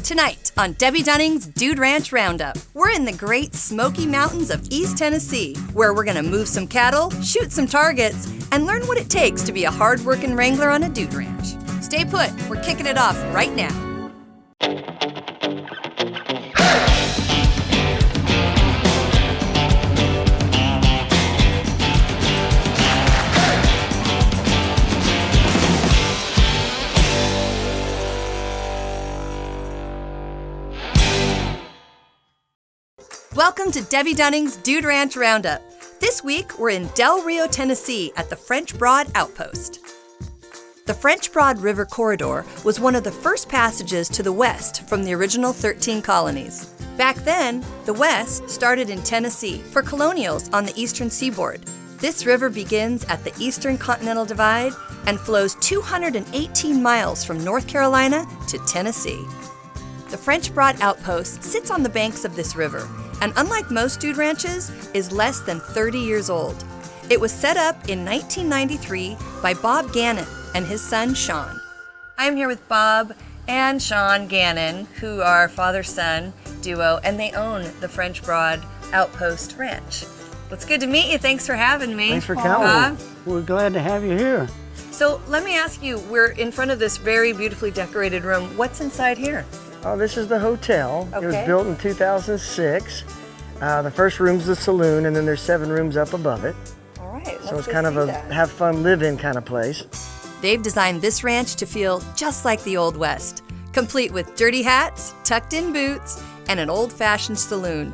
Tonight on Debbe Dunning's Dude Ranch Roundup, we're in the Great Smoky Mountains of East Tennessee, where we're gonna move some cattle, shoot some targets, and learn what it takes to be a hard-working wrangler on a dude ranch. Stay put, we're kicking it off right now. Welcome to Debbe Dunning's Dude Ranch Roundup. This week, we're in Del Rio, Tennessee at the French Broad Outpost. The French Broad River Corridor was one of the first passages to the west from the original 13 colonies. Back then, the west started in Tennessee for colonials on the eastern seaboard. This river begins at the Eastern Continental Divide and flows 218 miles from North Carolina to Tennessee. The French Broad Outpost sits on the banks of this river, and unlike most dude ranches, is less than 30 years old. It was set up in 1993 by Bob Gannon and his son, Sean. I'm here with Bob and Sean Gannon, who are father-son duo, and they own the French Broad Outpost Ranch. Well, it's good to meet you. Thanks for having me. Thanks for coming. We're glad to have you here. So let me ask you, we're in front of this very beautifully decorated room. What's inside here? Oh, this is the hotel. Okay. It was built in 2006. The first room's the saloon, and then there's 7 rooms up above it. All right, so it's kind of a have fun, live-in kind of place. They've designed this ranch to feel just like the Old West, complete with dirty hats, tucked-in boots, and an old-fashioned saloon,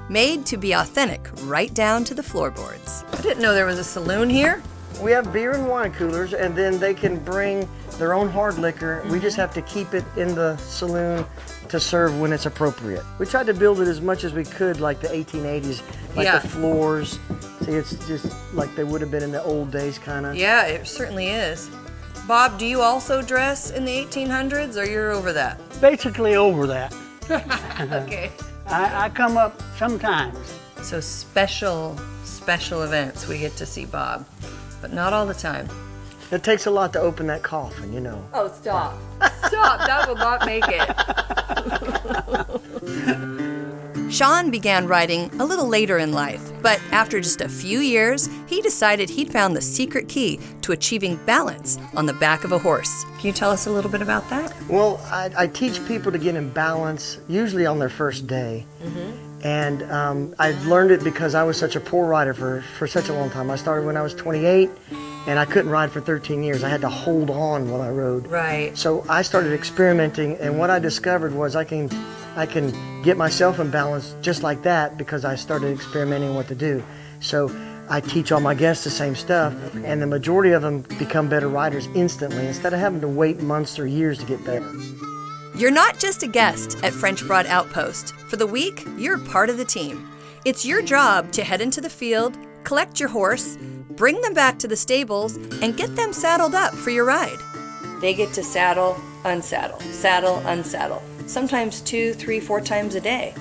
made to be authentic right down to the floorboards. I didn't know there was a saloon here. We have beer and wine coolers, and then they can bring their own hard liquor. We just have to keep it in the saloon to serve when it's appropriate. We tried to build it as much as we could like the 1880s, like the floors. See, it's just like they would have been in the old days, kind of. Yeah, it certainly is. Bob, do you also dress in the 1800s, or you're over that? Basically over that. Okay. I come up sometimes. So special events we get to see Bob, but not all the time. It takes a lot to open that coffin, you know. Oh, stop. Stop, that will not make it. Sean began riding a little later in life, but after just a few years, he decided he'd found the secret key to achieving balance on the back of a horse. Can you tell us a little bit about that? Well, I teach people to get in balance, usually on their first day. And I learned it because I was such a poor rider for such a long time. I started when I was 28, and I couldn't ride for 13 years. I had to hold on while I rode. Right. So I started experimenting, and what I discovered was I can get myself in balance just like that because I started experimenting what to do. So I teach all my guests the same stuff, and the majority of them become better riders instantly instead of having to wait months or years to get better. You're not just a guest at French Broad Outpost. For the week, you're part of the team. It's your job to head into the field, collect your horse, bring them back to the stables, and get them saddled up for your ride. They get to saddle, unsaddle, saddle, unsaddle. Sometimes 2, 3, 4 times a day.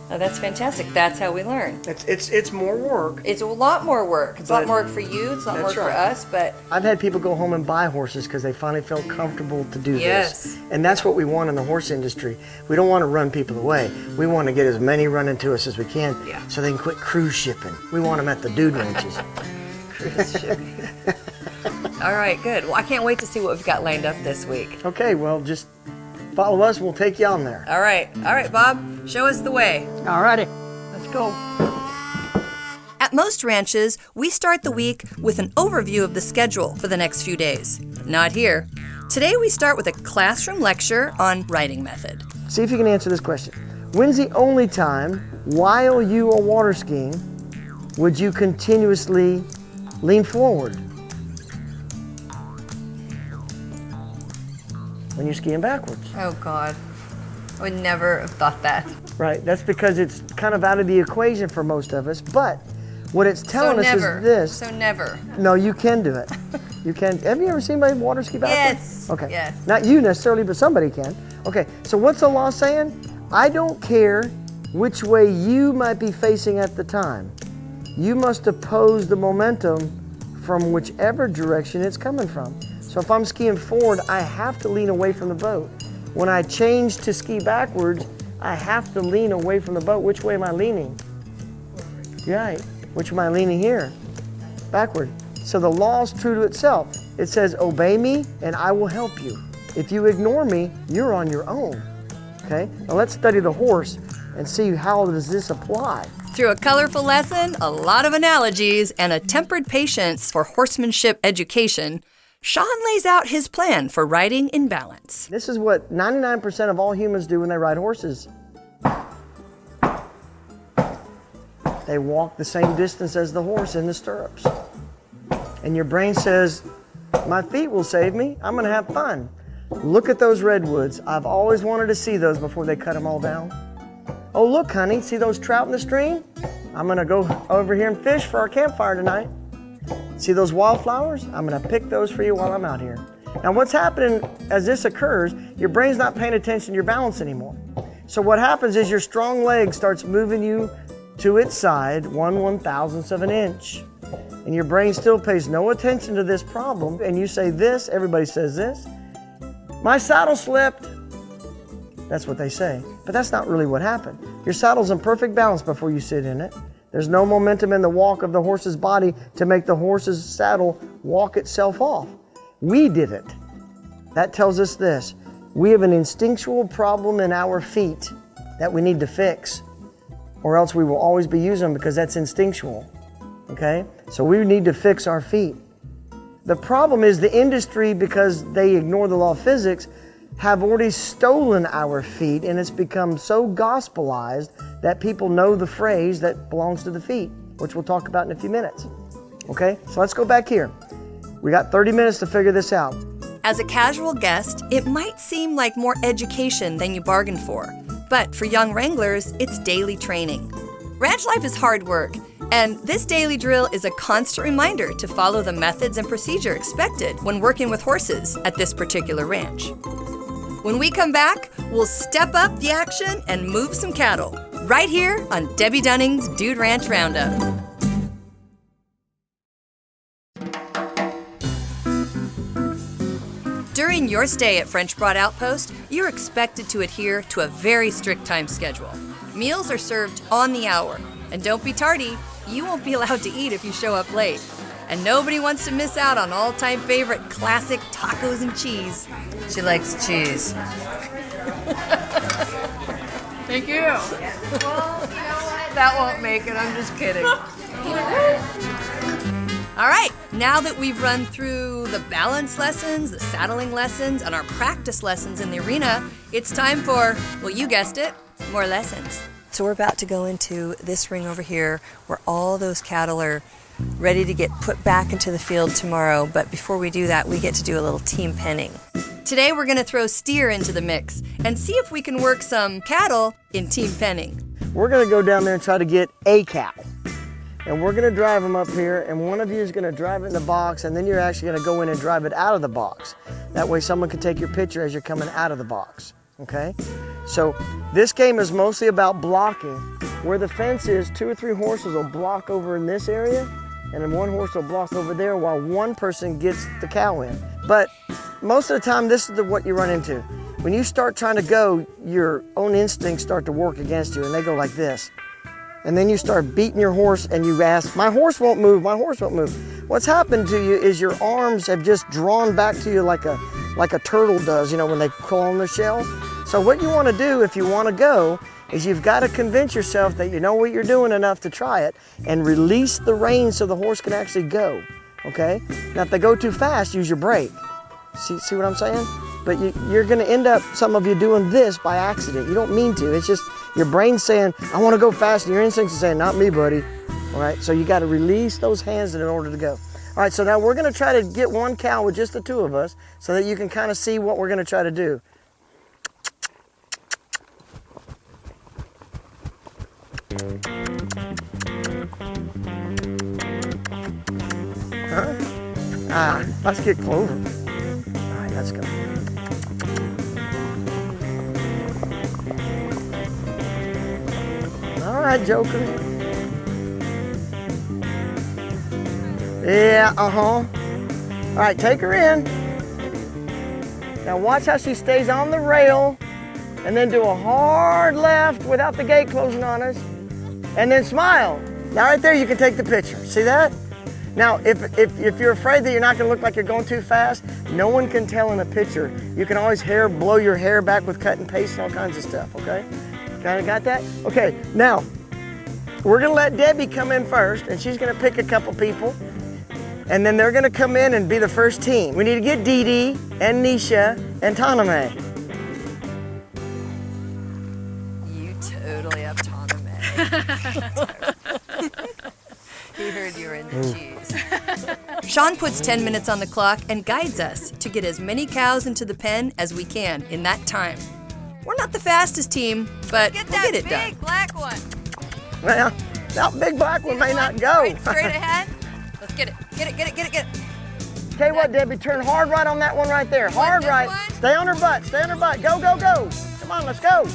Now that's fantastic. That's how we learn. It's more work. It's a lot more work. It's a lot more work for you. It's a lot more work for us. But I've had people go home and buy horses because they finally felt comfortable to do Yes. this. And that's what we want in the horse industry. We don't want to run people away. We want to get as many running to us as we can so they can quit cruise shipping. We want them at the dude ranches. Cruise shipping. All right, good. Well, I can't wait to see what we've got lined up this week. Okay, well, just follow us. We'll take you on there. All right, Bob, show us the way. All righty, let's go. At most ranches, we start the week with an overview of the schedule for the next few days. Not here. Today we start with a classroom lecture on riding method. See if you can answer this question. When's the only time while you are water skiing would you continuously lean forward? When you're skiing backwards. Oh, God. I would never have thought that. Right, that's because it's kind of out of the equation for most of us, but what it's telling us is this. So never. No, you can do it. You can. Have you ever seen anybody water ski backwards? Yes. Okay. Yes. Not you necessarily, but somebody can. Okay, so what's the law saying? I don't care which way you might be facing at the time. You must oppose the momentum from whichever direction it's coming from. So if I'm skiing forward, I have to lean away from the boat. When I change to ski backwards, I have to lean away from the boat. Which way am I leaning? Right. Which am I leaning here? Backward. So the law is true to itself. It says, obey me and I will help you. If you ignore me, you're on your own. Okay? Now let's study the horse and see how does this apply. Through a colorful lesson, a lot of analogies, and a tempered patience for horsemanship education, Sean lays out his plan for riding in balance. This is what 99% of all humans do when they ride horses. They walk the same distance as the horse in the stirrups. And your brain says, my feet will save me, I'm gonna have fun. Look at those redwoods. I've always wanted to see those before they cut them all down. Oh look honey, see those trout in the stream? I'm gonna go over here and fish for our campfire tonight. See those wildflowers? I'm gonna pick those for you while I'm out here. Now what's happening as this occurs, your brain's not paying attention to your balance anymore. So what happens is your strong leg starts moving you to its side 1/1000th of an inch. And your brain still pays no attention to this problem. And you say this, everybody says this. My saddle slipped. That's what they say. But that's not really what happened. Your saddle's in perfect balance before you sit in it. There's no momentum in the walk of the horse's body to make the horse's saddle walk itself off. We did it. That tells us this. We have an instinctual problem in our feet that we need to fix, or else we will always be using them because that's instinctual. Okay? So we need to fix our feet. The problem is the industry, because they ignore the law of physics, have already stolen our feet, and it's become so gospelized that people know the phrase that belongs to the feet, which we'll talk about in a few minutes. Okay, so let's go back here. We got 30 minutes to figure this out. As a casual guest, it might seem like more education than you bargained for, but for young wranglers, it's daily training. Ranch life is hard work, and this daily drill is a constant reminder to follow the methods and procedure expected when working with horses at this particular ranch. When we come back, we'll step up the action and move some cattle, right here on Debbe Dunning's Dude Ranch Roundup. During your stay at French Broad Outpost, you're expected to adhere to a very strict time schedule. Meals are served on the hour, and don't be tardy, you won't be allowed to eat if you show up late. And nobody wants to miss out on all-time favorite classic tacos and cheese. She likes cheese. Thank you. Well, you know what? That won't make it. I'm just kidding. All right, now that we've run through the balance lessons, the saddling lessons, and our practice lessons in the arena, it's time for, well, you guessed it, more lessons. So we're about to go into this ring over here where all those cattle are ready to get put back into the field tomorrow. But before we do that, we get to do a little team penning. Today we're gonna throw steer into the mix and see if we can work some cattle in team penning. We're gonna go down there and try to get a cow. And we're gonna drive them up here, and one of you is gonna drive it in the box, and then you're actually gonna go in and drive it out of the box. That way someone can take your picture as you're coming out of the box, okay? So this game is mostly about blocking. Where the fence is, 2 or 3 horses will block over in this area, and then one horse will block over there while one person gets the cow in. But most of the time, this is what you run into. When you start trying to go, your own instincts start to work against you, and they go like this. And then you start beating your horse, and you ask, my horse won't move, my horse won't move. What's happened to you is your arms have just drawn back to you like a turtle does, you know, when they crawl on their shell. So what you want to do if you want to go is you've got to convince yourself that you know what you're doing enough to try it, and release the reins so the horse can actually go, okay? Now if they go too fast, use your brake. See what I'm saying? But you're gonna end up, some of you, doing this by accident. You don't mean to, it's just your brain's saying, I wanna go fast, and your instincts are saying, not me, buddy. All right, so you gotta release those hands in order to go. All right, so now we're gonna try to get one cow with just the 2 of us so that you can kind of see what we're gonna try to do. Huh? Let's get Clover. All right, let's go. All right, Joker. Yeah, All right, take her in. Now watch how she stays on the rail and then do a hard left without the gate closing on us. And then smile. Now right there you can take the picture. See that? Now if you're afraid that you're not gonna look like you're going too fast, no one can tell in a picture. You can always blow your hair back with cut and paste and all kinds of stuff, okay? Kinda got that? Okay, now, we're gonna let Debbie come in first and she's gonna pick a couple people and then they're gonna come in and be the first team. We need to get Dee Dee and Nisha and Taname. You totally up Taname. He heard you were in the cheese. Sean puts 10 minutes on the clock and guides us to get as many cows into the pen as we can in that time. We're not the fastest team, but we'll get it done. Get that big black one. Well, that big black one may not go. Right straight ahead. Let's get it. Get it, get it, get it, get it. Tell you what, Debbie, turn hard right on that one right there. Hard this right. one? Stay on her butt, stay on her butt. Go, go, go. Come on, let's go.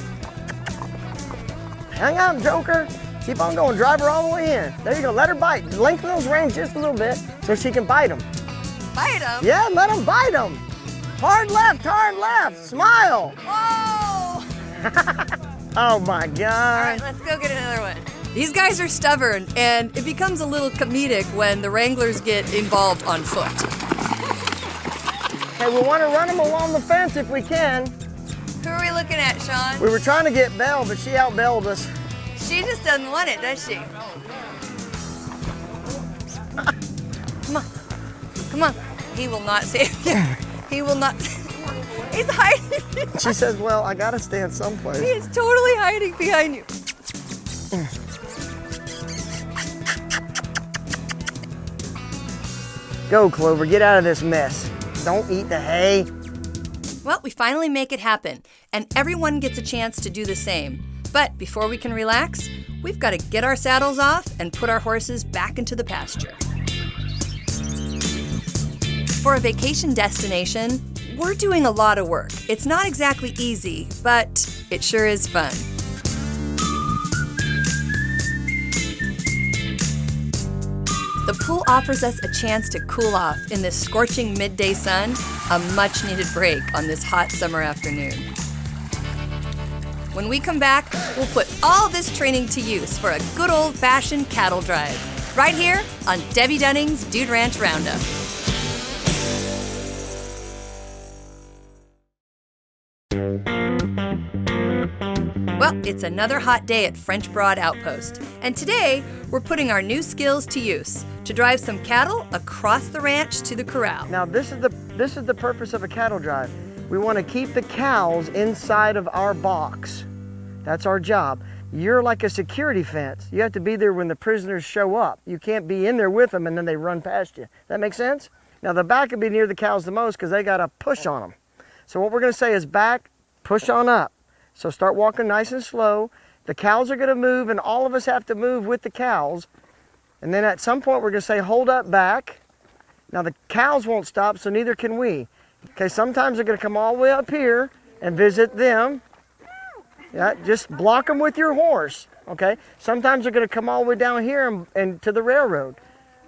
Hang on, Joker. Keep on going, drive her all the way in. There you go, let her bite. Lengthen those reins just a little bit so she can bite them. Bite him. Yeah, let them bite them. Hard left, smile. Whoa! Oh my God. All right, let's go get another one. These guys are stubborn, and it becomes a little comedic when the wranglers get involved on foot. Hey, we want to run them along the fence if we can. Who are we looking at, Sean? We were trying to get Belle, but she outbelled us. She just doesn't want it, does she? Come on. Come on. He will not save you. He will not. He's hiding. She says, well, I gotta stand someplace. He is totally hiding behind you. Go, Clover, get out of this mess. Don't eat the hay. Well, we finally make it happen, and everyone gets a chance to do the same. But before we can relax, we've got to get our saddles off and put our horses back into the pasture. For a vacation destination, we're doing a lot of work. It's not exactly easy, but it sure is fun. The pool offers us a chance to cool off in this scorching midday sun, a much-needed break on this hot summer afternoon. When we come back, we'll put all this training to use for a good old-fashioned cattle drive, right here on Debbe Dunning's Dude Ranch Roundup. Well, it's another hot day at French Broad Outpost, and today we're putting our new skills to use to drive some cattle across the ranch to the corral. Now this is the purpose of a cattle drive. We want to keep the cows inside of our box. That's our job. You're like a security fence. You have to be there when the prisoners show up. You can't be in there with them and then they run past you. That make sense? Now the back would be near the cows the most because they got to push on them. So what we're going to say is back, push on up. So start walking nice and slow. The cows are going to move and all of us have to move with the cows. And then at some point we're going to say hold up back. Now the cows won't stop, so neither can we. Okay, sometimes they're going to come all the way up here and visit them. Yeah, just block them with your horse. Okay, sometimes they're going to come all the way down here and to the railroad.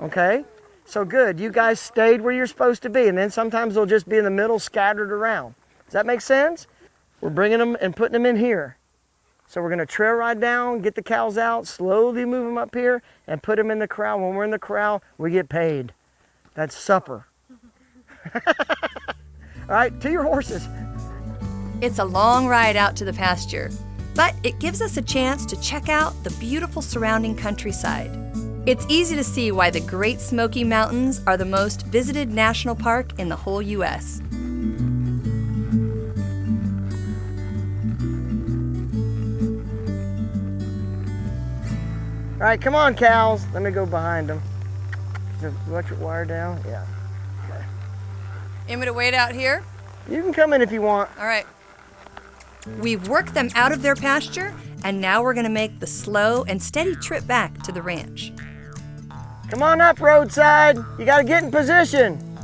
Okay, so good. You guys stayed where you're supposed to be, and then sometimes they'll just be in the middle scattered around. Does that make sense? We're bringing them and putting them in here. So we're going to trail ride down, get the cows out, slowly move them up here, and put them in the corral. When we're in the corral, we get paid. That's supper. All right, to your horses. It's a long ride out to the pasture, but it gives us a chance to check out the beautiful surrounding countryside. It's easy to see why the Great Smoky Mountains are the most visited national park in the whole U.S. All right, come on, cows. Let me go behind them. Is the electric wire down? Yeah. Okay. You want me to wait out here? You can come in if you want. All right. We've worked them out of their pasture, and now we're going to make the slow and steady trip back to the ranch. Come on up, roadside. You got to get in position.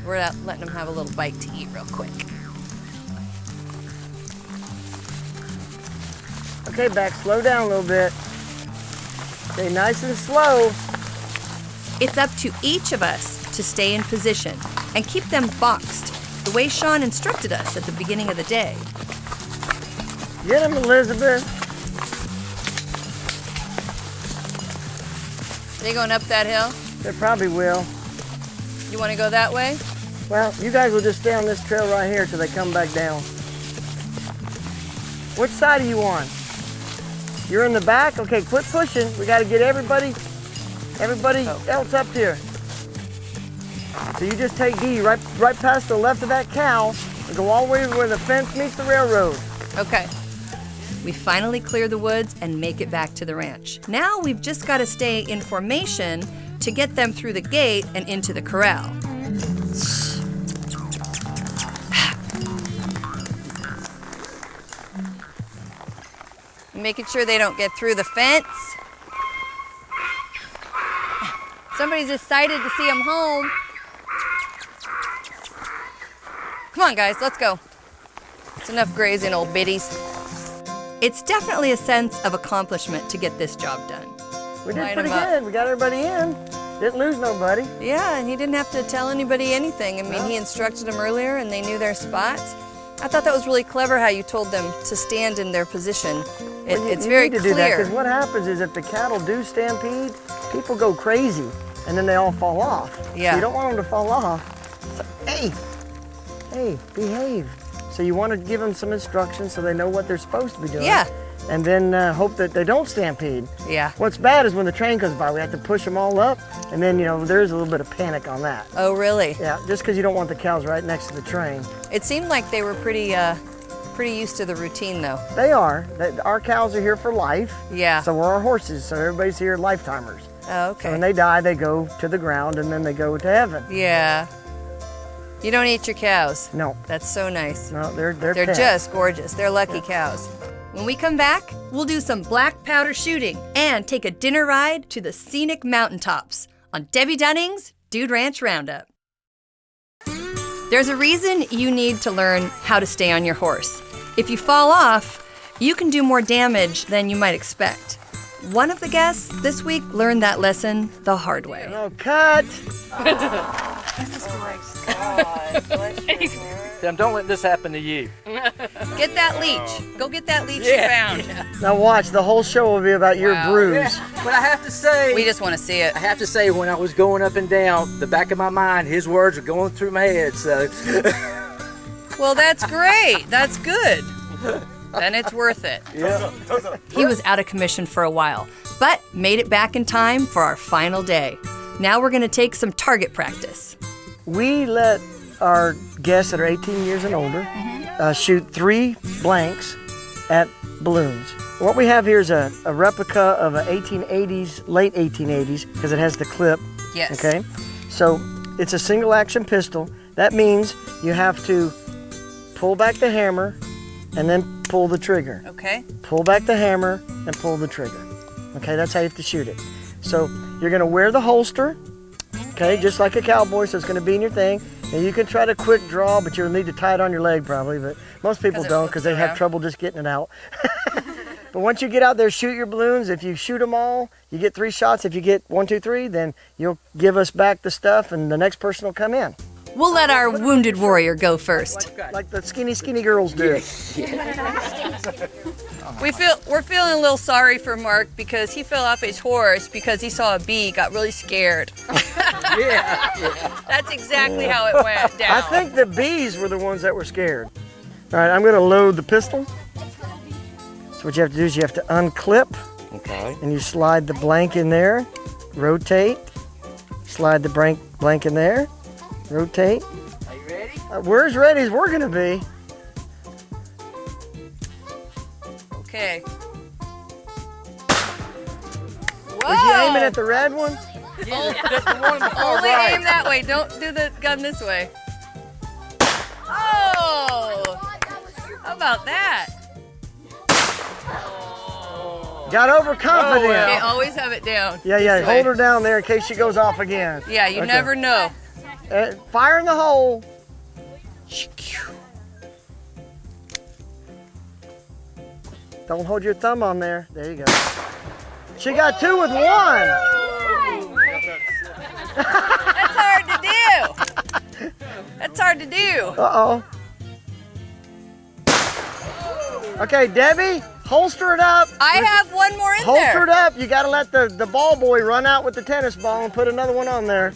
We're out letting them have a little bite to eat real quick. Okay, back, slow down a little bit. Stay nice and slow. It's up to each of us to stay in position and keep them boxed the way Sean instructed us at the beginning of the day. Get him, Elizabeth. They going up that hill? They probably will. You want to go that way? Well, you guys will just stay on this trail right here till they come back down. Which side are you on? You're in the back? Okay, quit pushing. We got to get everybody else up here. So you just take Dee right past the left of that cow and go all the way where the fence meets the railroad. Okay. We finally clear the woods and make it back to the ranch. Now we've just got to stay in formation to get them through the gate and into the corral. Making sure they don't get through the fence. Somebody's excited to see them home. Come on, guys, let's go. It's enough grazing, old biddies. It's definitely a sense of accomplishment to get this job done. We did Line pretty 'em up. good. We got everybody in. Didn't lose nobody. Yeah, and he didn't have to tell anybody anything. I mean, he instructed them earlier and they knew their spots. I thought that was really clever how you told them to stand in their position. It's very need to do that, clear. because what happens is if the cattle do stampede, people go crazy and then they all fall off. Yeah. So you don't want them to fall off. So, hey, behave. So you want to give them some instructions so they know what they're supposed to be doing. Yeah. And then hope that they don't stampede. Yeah. What's bad is when the train comes by, we have to push them all up, and then, there's a little bit of panic on that. Oh, really? Yeah, just because you don't want the cows right next to the train. It seemed like they were pretty used to the routine, though. They are. Our cows are here for life. Yeah. So are our horses, so everybody's here lifetimers. Oh, So when okay. they die, they go to the ground, and then they go to heaven. Yeah. You don't eat your cows. No, That's so nice. no, they're They're pets. just gorgeous. They're lucky cows. When we come back, we'll do some black powder shooting and take a dinner ride to the scenic mountaintops on Debbe Dunning's Dude Ranch Roundup. There's a reason you need to learn how to stay on your horse. If you fall off, you can do more damage than you might expect. One of the guests this week learned that lesson the hard way. Oh, cut! Tim, don't let this happen to you. Get that leech. Go get that leech you found. Now watch, the whole show will be about your bruise. But I have to say, We just want to see it. I have to say, when I was going up and down, the back of my mind, his words were going through my head. So, Well, that's great. That's good. Then it's worth it. yeah. He was out of commission for a while, but made it back in time for our final day. Now we're going to take some target practice. We let our guests that are 18 years and older shoot 3 blanks at balloons. What we have here is a replica of a 1880s, late 1880s, because it has the clip. Yes. Okay, so it's a single action pistol. That means you have to pull back the hammer and then pull the trigger. Okay. Pull back the hammer and pull the trigger. Okay, that's how you have to shoot it. So you're gonna wear the holster, okay, just like a cowboy, so it's gonna be in your thing. And you can try to quick draw, but you'll need to tie it on your leg probably, but most people 'Cause it don't flips because they have around. trouble just getting it out. But once you get out there, shoot your balloons. If you shoot them all, you get 3 shots. If you get 1, 2, 3, then you'll give us back the stuff and the next person will come in. We'll let our wounded warrior go first. Like the skinny girls do. We're feeling a little sorry for Mark because he fell off his horse because he saw a bee, got really scared. That's exactly how it went down. I think the bees were the ones that were scared. All right, I'm gonna load the pistol. So what you have to do is you have to unclip Okay. and you slide the blank in there, rotate, slide the blank in there, rotate. Are you ready? We're as ready as we're gonna be. Okay. Was you aiming at the red one? Only aim that way. Don't do the gun this way. Oh! How about that? Got overconfident. Okay, always have it down. Yeah, this way. hold her down there in case she goes off again. Yeah, you Okay. never know. Fire in the hole. Don't hold your thumb on there. There you go. She got 2 with 1. That's hard to do. That's That's hard to do. Uh-oh. Okay, Debbie, holster it up. I have one more in Holster there. it up. You got to let the ball boy run out with the tennis ball and put another one on there.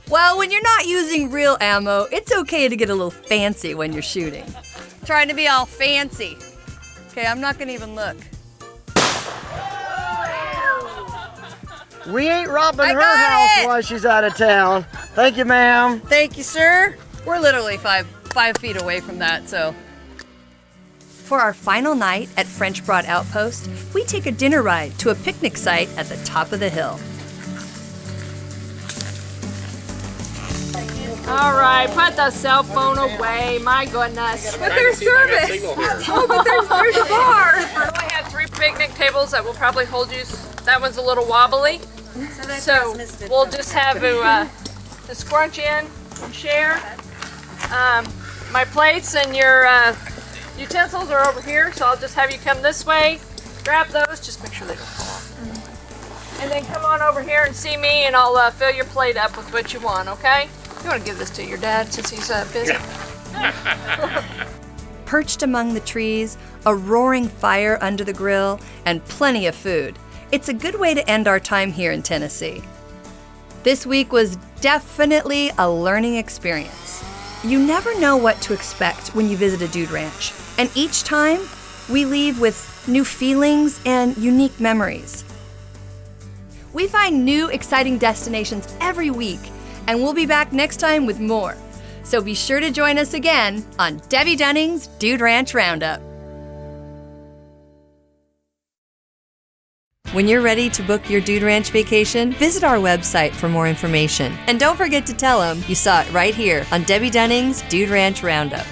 Well, when you're not using real ammo, it's okay to get a little fancy when you're shooting. Trying to be all fancy. Okay, I'm not gonna even look. We ain't robbing her got house it. while she's out of town. Thank you, ma'am. Thank you, sir. We're literally five feet away from that, so. For our final night at French Broad Outpost, we take a dinner ride to a picnic site at the top of the hill. All right, put the cell phone away. My goodness. But there's service. Oh, but there's a bar. We only have 3 picnic tables that will probably hold you. That one's a little wobbly. So we'll just have to scrunch in and share. My plates and your utensils are over here, so I'll just have you come this way, grab those, just make sure they don't fall off. And then come on over here and see me, and I'll fill your plate up with what you want, okay? You want to give this to your dad since he's busy? Perched among the trees, a roaring fire under the grill, and plenty of food. It's a good way to end our time here in Tennessee. This week was definitely a learning experience. You never know what to expect when you visit a dude ranch, and each time we leave with new feelings and unique memories. We find new exciting destinations every week, and we'll be back next time with more. So be sure to join us again on Debbe Dunning's Dude Ranch Roundup. When you're ready to book your Dude Ranch vacation, visit our website for more information. And don't forget to tell them you saw it right here on Debbe Dunning's Dude Ranch Roundup.